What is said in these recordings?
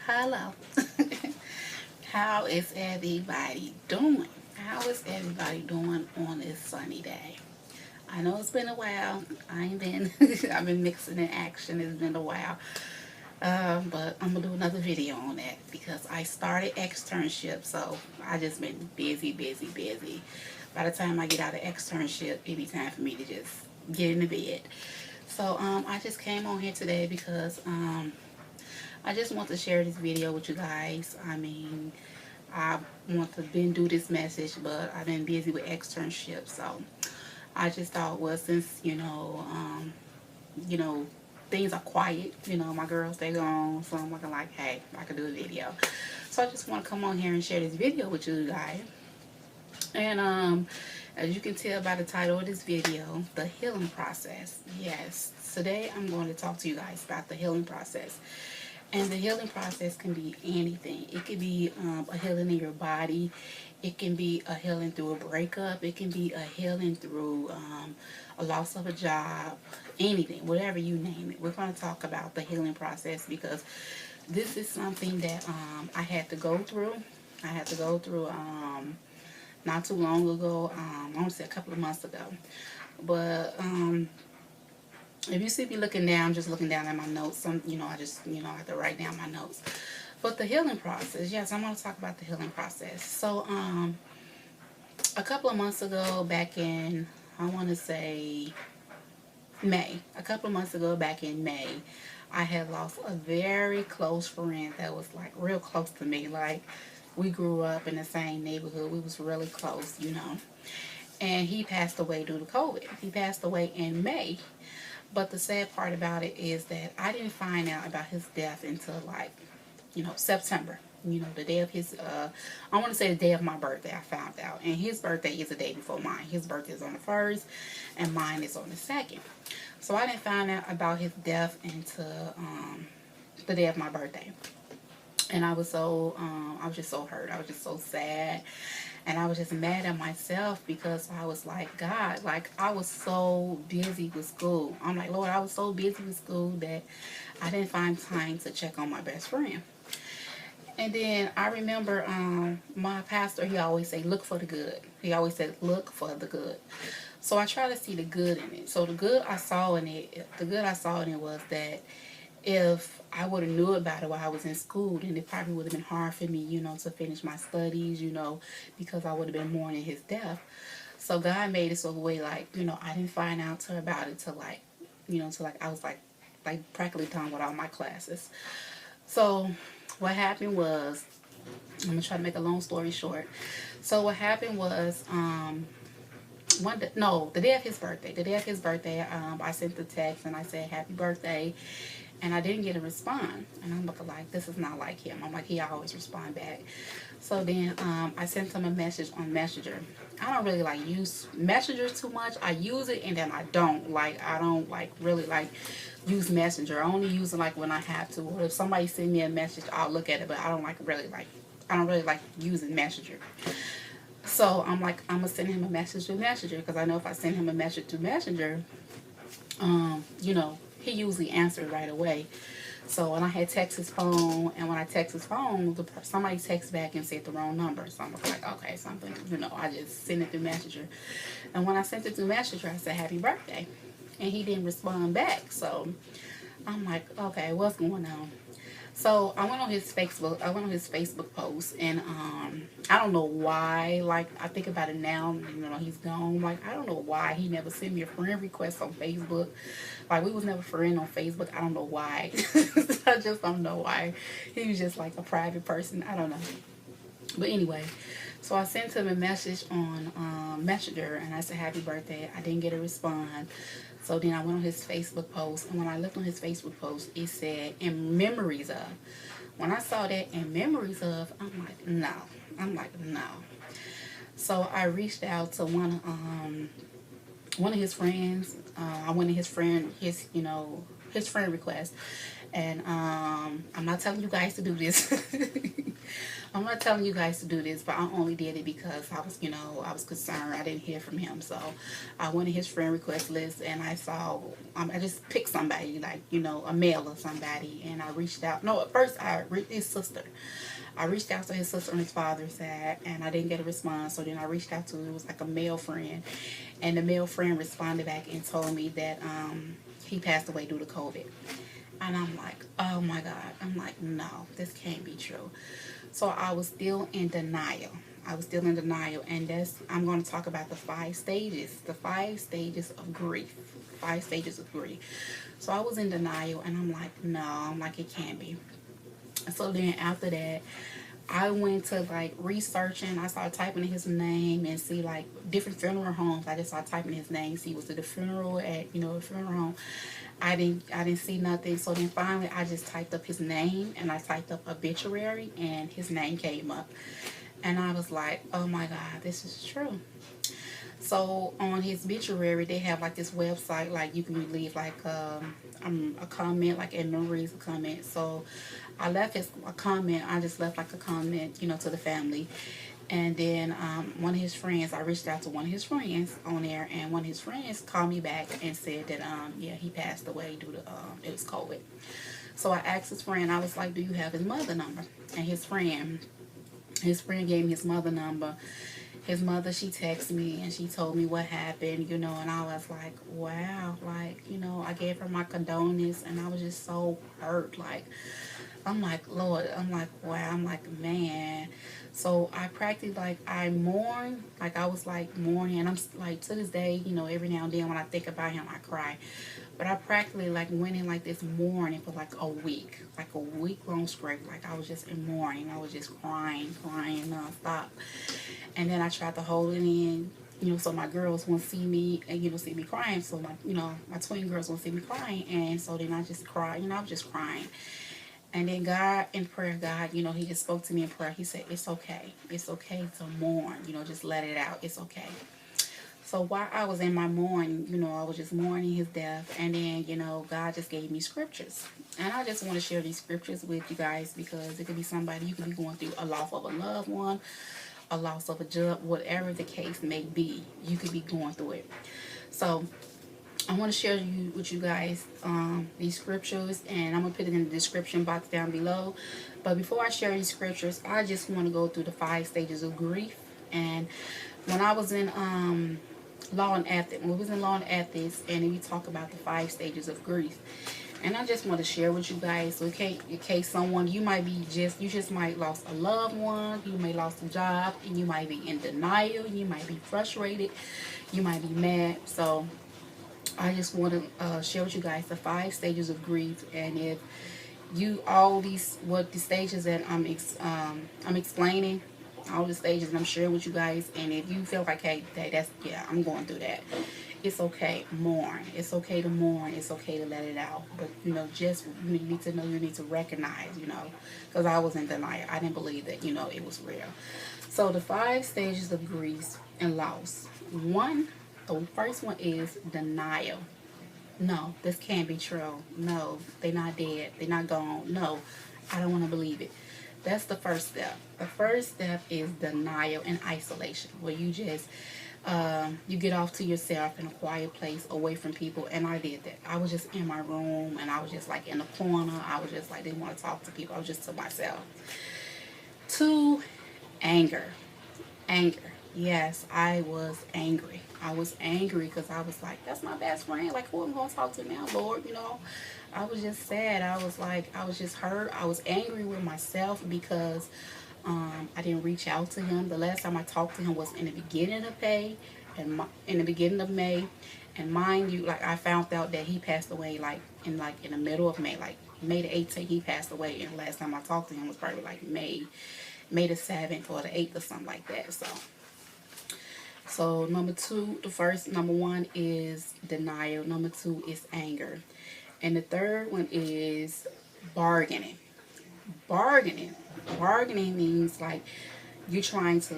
Hello. How is everybody doing? How is everybody doing on this sunny day? I know it's been a while. I ain't been. I've been mixing in action. It's been a while. But I'm gonna do another video on that because I started externship, so I just been busy, busy, busy. By the time I get out of externship, it be time for me to just get in the bed. So I just came on here today because I just want to share this video with you guys. I mean, I want to been do this message, but I've been busy with externship, so I just thought, well, since you know, things are quiet. My girls they gone, so I'm looking like, hey, I could do a video. So I just want to come on here and share this video with you guys. And as you can tell by the title of this video, the healing process. Yes, today I'm going to talk to you guys about the healing process. And the healing process can be anything. It could be a healing in your body. It can be a healing through a breakup. It can be a healing through a loss of a job. Anything, whatever you name it. We're going to talk about the healing process because this is something that I had to go through. I had to go through not too long ago. I want to say a couple of months ago. But if you see me looking down, just looking down at my notes, I just, I have to write down my notes. But the healing process, yes, I'm going to talk about the healing process. So, a couple of months ago, back in, I want to say May, a couple of months ago, back in May, I had lost a very close friend that was like real close to me. Like, we grew up in the same neighborhood. We was really close. And he passed away due to COVID. He passed away in May. But the sad part about it is that I didn't find out about his death until September. The day of his, I want to say the day of my birthday I found out. And his birthday is the day before mine. His birthday is on the 1st and mine is on the 2nd. So I didn't find out about his death until the day of my birthday. And I was just so hurt. I was just so sad. And I was just mad at myself because I was like, God, like I was so busy with school. I'm like, Lord, I was so busy with school that I didn't find time to check on my best friend. And then I remember my pastor, he always say, look for the good. He always said, look for the good. So I try to see the good in it. So the good I saw in it was that if I would have knew about it while I was in school, then it probably would have been hard for me, to finish my studies, because I would have been mourning his death. So God made it so way like, I didn't find out about it till I was like practically done with all my classes. So what happened was, I'm gonna try to make a long story short. So what happened was, the day of his birthday, I sent the text and I said happy birthday. And I didn't get a response. And I'm looking like, this is not like him. I'm like, he always respond back. So then I sent him a message on Messenger. I don't really like use Messenger too much. I use it and then I don't. I don't really use Messenger. I only use it like when I have to. Or if somebody send me a message, I'll look at it. But I don't really like using Messenger. So I'm like, I'm going to send him a message through Messenger. Because I know if I send him a message through Messenger, he usually answered right away. So when I had text his phone, and when I text his phone, somebody texted back and said the wrong number. So I'm like, okay, something, I just sent it through Messenger. And when I sent it through Messenger, I said happy birthday. And he didn't respond back. So I'm like, okay, what's going on? So I went on his Facebook post, and I don't know why. Like, I think about it now, he's gone. Like, I don't know why he never sent me a friend request on Facebook. Like, we was never friends on Facebook. I don't know why. I just don't know why. He was just like a private person. I don't know. But anyway, so I sent him a message on Messenger, and I said happy birthday. I didn't get a response. So then I went on his Facebook post, and when I looked on his Facebook post, it said, in memories of. When I saw that, in memories of, I'm like, no. So I reached out to one of his friends. I went to his friend request. And I'm not telling you guys to do this. I'm not telling you guys to do this, but I only did it because I was, I was concerned. I didn't hear from him. So I went to his friend request list and I saw, I just picked somebody, like, a male or somebody. And I reached out. No, at first his sister. I reached out to his sister on his father's side and I didn't get a response. So then I reached out to, it was like a male friend. And the male friend responded back and told me that he passed away due to COVID. And I'm like, oh my God. I'm like, no, this can't be true. So I was still in denial. I was still in denial. And I'm going to talk about the 5 stages. The 5 stages of grief. 5 stages of grief. So I was in denial and I'm like, no, I'm like, it can't be. So then after that, I went to like researching. I started typing in his name and see like different funeral homes. I just started typing his name, see was it a funeral at a funeral home. I didn't see nothing. So then finally I just typed up his name and I typed up obituary and his name came up. And I was like, oh my God, this is true. So on his obituary, they have like this website, like you can leave like a comment, like in memories, a comment. So I left a comment. I just left like a comment, to the family. And then one of his friends, I reached out to one of his friends on there, and one of his friends called me back and said that yeah, he passed away due to it was COVID. So I asked his friend, I was like, do you have his mother number? And his friend gave me his mother number. His mother, she texted me and she told me what happened, and I was like, wow, like, I gave her my condolence and I was just so hurt. Like, I'm like, Lord, I'm like, wow, I'm like, man. So I practically, like, I mourn, like, I was like mourning, and I'm like, to this day, every now and then when I think about him, I cry. But I practically, like, went in like this mourning for like a week long straight. Like, I was just in mourning. I was just crying nonstop. And then I tried to hold it in, so my girls won't see me and, see me crying. So my twin girls won't see me crying. And so then I just cried, I was just crying. And then God, in prayer, God, he just spoke to me in prayer. He said, it's okay. It's okay to mourn, just let it out. It's okay. So while I was in my mourning, I was just mourning his death. And then, God just gave me scriptures. And I just want to share these scriptures with you guys because it could be somebody, you could be going through a loss of a loved one, a loss of a job, whatever the case may be. You could be going through it. So I want to share with you guys these scriptures, and I'm going to put it in the description box down below. But before I share these scriptures, I just want to go through the 5 stages of grief. And when I was in law and ethics, and we talk about the 5 stages of grief. And I just want to share with you guys, so in case someone, you just might lost a loved one, you may lost a job, and you might be in denial, you might be frustrated, you might be mad. So I just want to share with you guys the 5 stages of grief, and if the stages that I'm explaining, all the stages and I'm sharing with you guys, and if you feel like, hey, I'm going through that, it's okay, mourn. It's okay to mourn. It's okay to let it out. But just you need to know, you need to recognize, because I was in denial. I didn't believe that it was real. So the 5 stages of grief and loss. The first one is denial. No, this can't be true. No, they're not dead. They're not gone. No, I don't want to believe it. That's the first step. The first step is denial and isolation, where you just you get off to yourself in a quiet place, away from people. And I did that. I was just in my room, and I was just like in the corner. I was just like, didn't want to talk to people. I was just to myself. 2, anger. Yes, I was angry. I was angry because I was like, that's my best friend. Like, who am I going to talk to now, Lord? I was just sad. I was just hurt. I was angry with myself because I didn't reach out to him. The last time I talked to him was in the beginning of May, in the beginning of May. And mind you, like, I found out that he passed away in the middle of May, like May the 18th. He passed away, and the last time I talked to him was probably like May the 7th or the 8th or something like that. So number 1 is denial. Number 2 is anger. And the third one is bargaining. Bargaining means like you're trying to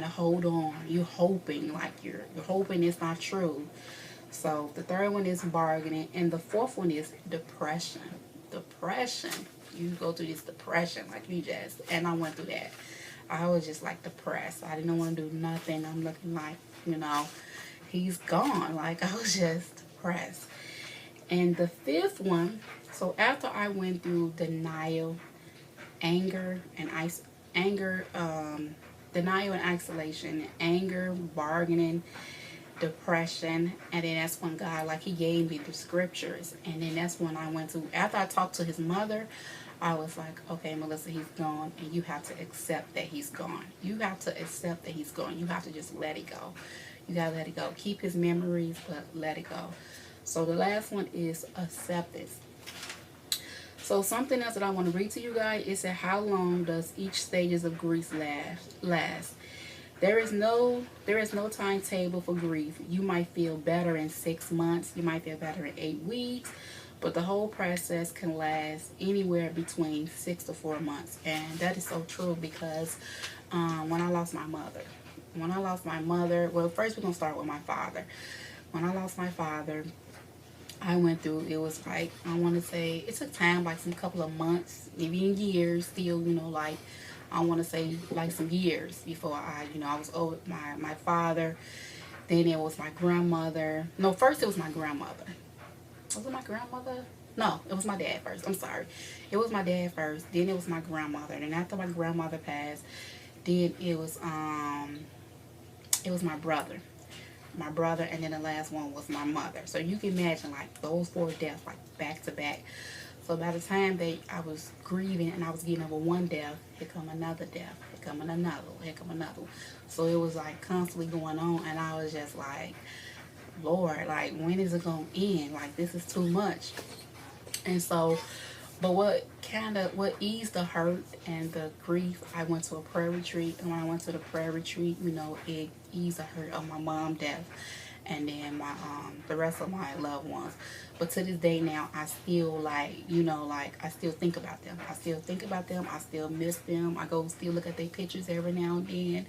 hold on. You're hoping, like you're hoping it's not true. So the third one is bargaining, and the fourth one is depression. You go through this depression, like and I went through that. I was just like depressed. I didn't want to do nothing. I'm looking like, you know, he's gone. Like, I was just depressed. And the fifth one, so after I went through denial, anger, and denial and isolation, anger, bargaining, depression, and then that's when God, like, he gave me the scriptures. And then that's when I went to, after I talked to his mother, I was like, okay, Melissa, he's gone, and you have to accept that he's gone. You have to accept that he's gone. You have to just let it go. You gotta let it go. Keep his memories, but let it go. So the last one is acceptance. So something else that I want to read to you guys is that how long does each stages of grief last? There is no timetable for grief. You might feel better in 6 months. You might feel better in 8 weeks. But the whole process can last anywhere between 6 to 4 months. And that is so true because when I lost my mother, well, first we're going to start with my father. When I lost my father, I went through, it was like, I want to say, it took time, like some couple of months, maybe in years still, you know, like, I want to say like some years before I was over my father. Then it was my grandmother. No, first it was my grandmother. Was it my grandmother? No, it was my dad first. I'm sorry. It was my dad first. Then it was my grandmother. And after my grandmother passed, then it was my brother. My brother, and then the last one was my mother. So you can imagine like those 4 deaths like back to back. So by the time that I was grieving and I was getting over one death, here come another death, here come another. So it was like constantly going on, and I was just like, Lord, like, when is it gonna end? Like, this is too much. And so, but what eased the hurt and the grief, I went to a prayer retreat. And when I went to the prayer retreat, you know, it eased the hurt of my mom's death and then my the rest of my loved ones. But to this day now, I still, like, you know, like, I still think about them. I still miss them. I go still look at their pictures every now and then.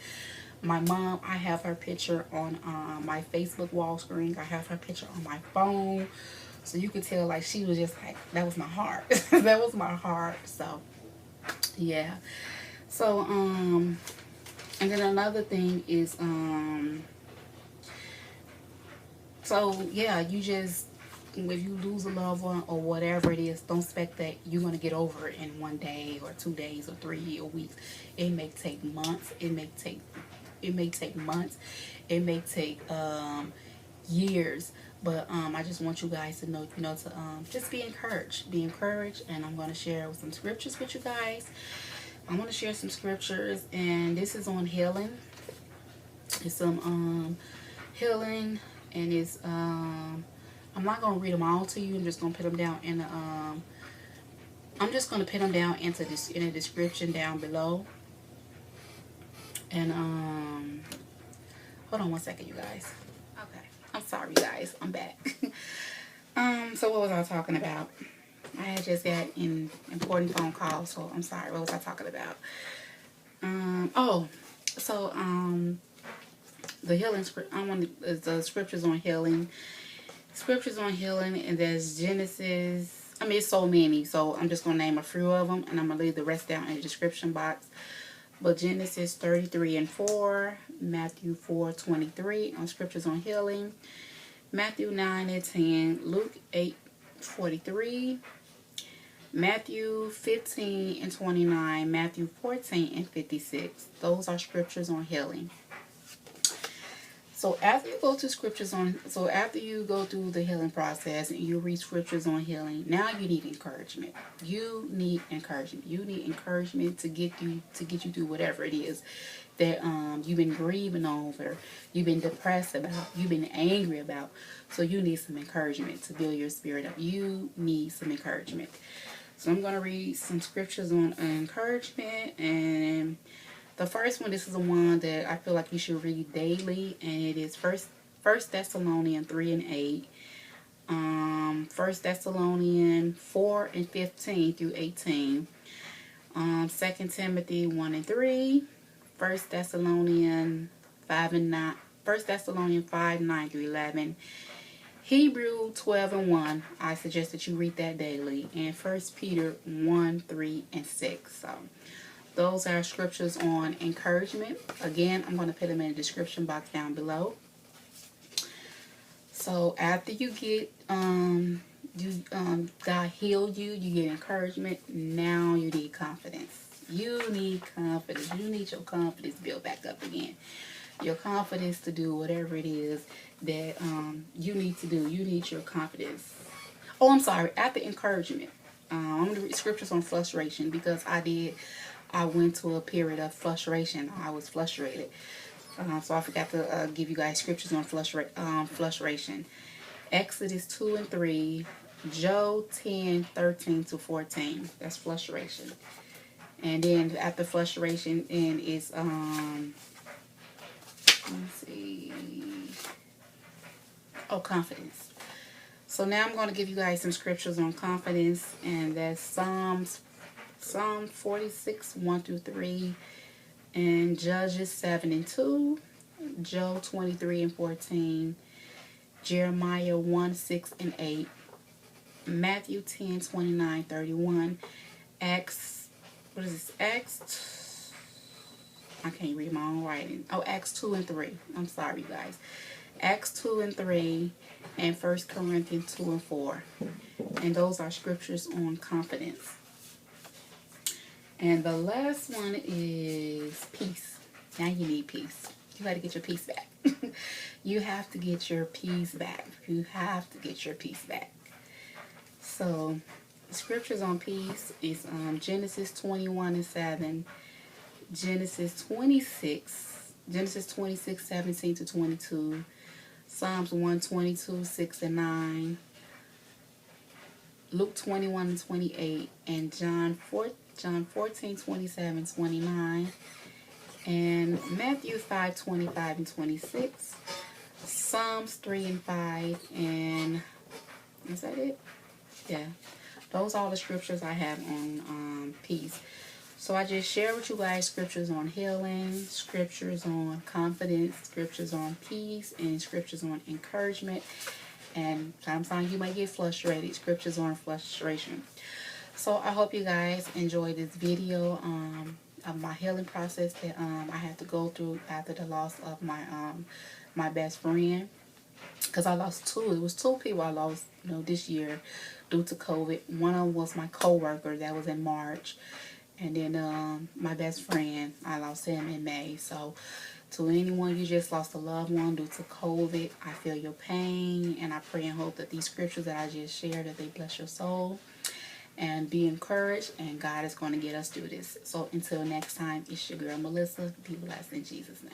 My mom, I have her picture on my Facebook wall screen. I have her picture on my phone. So you could tell, like, she was just like, that was my heart. That was my heart. So, yeah. So, and then another thing is, so, yeah, you just, if you lose a loved one or whatever it is, don't expect that you're going to get over it in 1 day or 2 days or 3 weeks. It may take months. It may take months. It may take years. But I just want you guys to know, you know, to just be encouraged. Be encouraged. And I'm going to share some scriptures with you guys. I want to share some scriptures. And this is on healing. It's some healing. And it's, I'm not going to read them all to you. I'm just going to put them down in the, I'm just going to put them down into this, in the description down below. And, hold on one second, you guys. Okay. I'm sorry, guys. I'm back. So what was I talking about? I had just got an important phone call, so I'm sorry. What was I talking about? The healing script. I want the scriptures on healing. Scriptures on healing, and there's Genesis. I mean, it's so many, so I'm just gonna name a few of them, and I'm gonna leave the rest down in the description box. But Genesis 33:4, Matthew 4:23 on scriptures on healing, Matthew 9:10, Luke 8:43, Matthew 15:29, Matthew 14:56. Those are scriptures on healing. So after you go through the healing process and you read scriptures on healing, now you need encouragement. You need encouragement to get you through whatever it is that you've been grieving over, you've been depressed about, you've been angry about. So you need some encouragement to build your spirit up. You need some encouragement. So I'm going to read some scriptures on encouragement, and the first one, this is the one that I feel like you should read daily, and it is First Thessalonians 3:8, 1 Thessalonians 4:15 through 18, 2 Timothy 1:3, 1 Thessalonians 5:9 through 11, Hebrew 12:1. I suggest that you read that daily, and 1 Peter 1:3 and 6. So Those are scriptures on encouragement. Again, I'm going to put them in the description box down below. So after you get God healed you, you get encouragement. Now you need confidence. You need confidence. You need your confidence built back up again. Your confidence to do whatever it is that you need to do. You need your confidence. Oh, I'm sorry. After encouragement, I'm going to read scriptures on frustration because I went to a period of frustration. I was frustrated. So I forgot to give you guys scriptures on frustration. Exodus 2 and 3, Job 10, 13 to 14. That's frustration. And then after frustration, and it's let's see. Oh, confidence. So now I'm going to give you guys some scriptures on confidence, and that's Psalm 46, 1 through 3, and Judges 7 and 2, Job 23 and 14, Jeremiah 1, 6 and 8, Matthew 10, 29, 31, Acts, what is this, Acts, I can't read my own writing. Oh, Acts 2 and 3. I'm sorry, guys. Acts 2 and 3, and 1 Corinthians 2 and 4. And those are scriptures on confidence. And the last one is peace. Now you need peace. You got to get your peace back. You have to get your peace back. You have to get your peace back. So, scriptures on peace is Genesis 21 and 7, Genesis 26, 17 to 22, Psalms 122, 6 and 9, Luke 21 and 28, and John 14, 27, 29, and Matthew 5, 25 and 26, Psalms 3 and 5, and is that it? Yeah. Those are all the scriptures I have on peace. So I just share with you guys scriptures on healing, scriptures on confidence, scriptures on peace, and scriptures on encouragement. And sometimes you might get frustrated, scriptures on frustration. So I hope you guys enjoyed this video of my healing process that I had to go through after the loss of my best friend. Because I lost two. It was two people I lost, this year due to COVID. One of them was my coworker. That was in March. And then my best friend, I lost him in May. So to anyone you just lost a loved one due to COVID, I feel your pain. And I pray and hope that these scriptures that I just shared, that they bless your soul. And be encouraged. And God is going to get us through this. So until next time, it's your girl Melissa. Be blessed in Jesus' name.